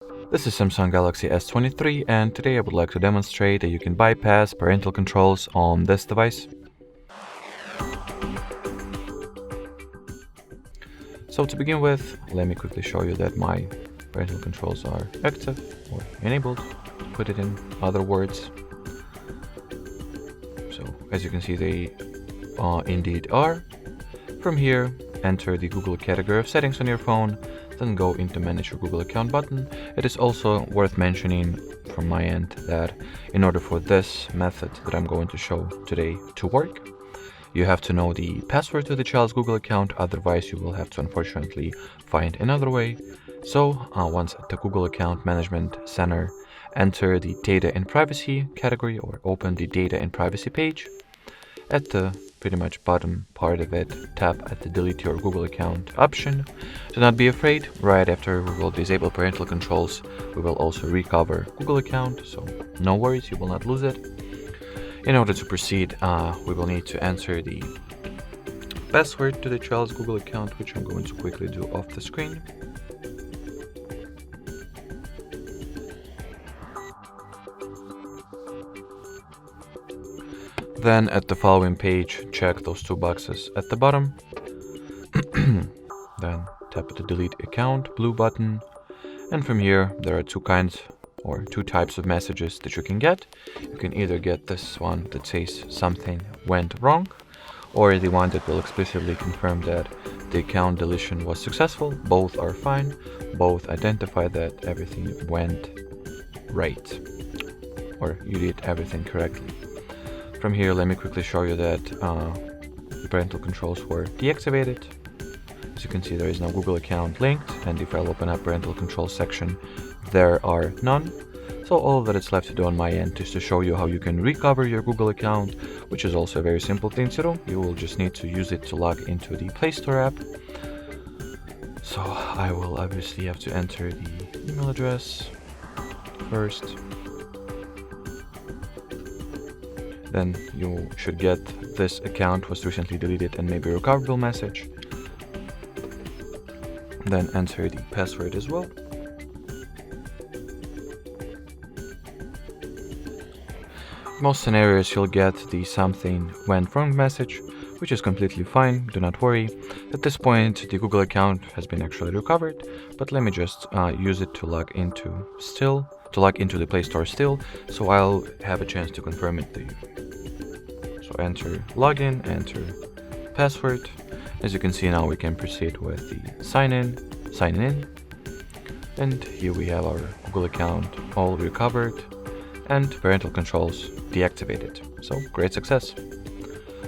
This is Samsung Galaxy S23, and today I would like to demonstrate that you can bypass parental controls on this device. So to begin with, let me quickly show you that my parental controls are active or enabled, to put it in other words. So as you can see, they indeed are. From here, enter the Google category of settings on your phone, then go into Manage Your Google Account button. It is also worth mentioning from my end that in order for this method that I'm going to show today to work, you have to know the password to the child's Google account, otherwise you will have to unfortunately find another way. So once at the Google Account Management Center, enter the Data and Privacy category or open the Data and Privacy page. At the pretty much bottom part of it, tap at the Delete Your Google Account option. Do not be afraid, right after we will disable parental controls, we will also recover Google account, so no worries, you will not lose it. In order to proceed, we will need to enter the password to the child's Google account, which I'm going to quickly do off the screen. Then at the following page, check those two boxes at the bottom. Then tap the Delete Account blue button. And from here, there are two types of messages that you can get. You can either get this one that says something went wrong, or the one that will explicitly confirm that the account deletion was successful. Both are fine. Both identify that everything went right, or you did everything correctly. From here, let me quickly show you that the parental controls were deactivated. As you can see, there is no Google account linked, and if I open up parental control section, there are none. So all that is left to do on my end is to show you how you can recover your Google account, which is also a very simple thing to do. You will just need to use it to log into the Play Store app. So I will obviously have to enter the email address first. Then you should get "this account was recently deleted and may be recoverable" message. Then enter the password as well. In most scenarios, you'll get the "something went wrong" message, which is completely fine, do not worry. At this point, the Google account has been actually recovered, but let me just use it to log into the Play Store still, so I'll have a chance to confirm it to you. So enter login, enter password. As you can see now, we can proceed with the sign in, and here we have our Google account all recovered and parental controls deactivated. So great success.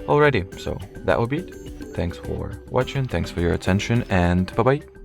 Alrighty, so that will be it. Thanks for watching, thanks for your attention, and bye bye.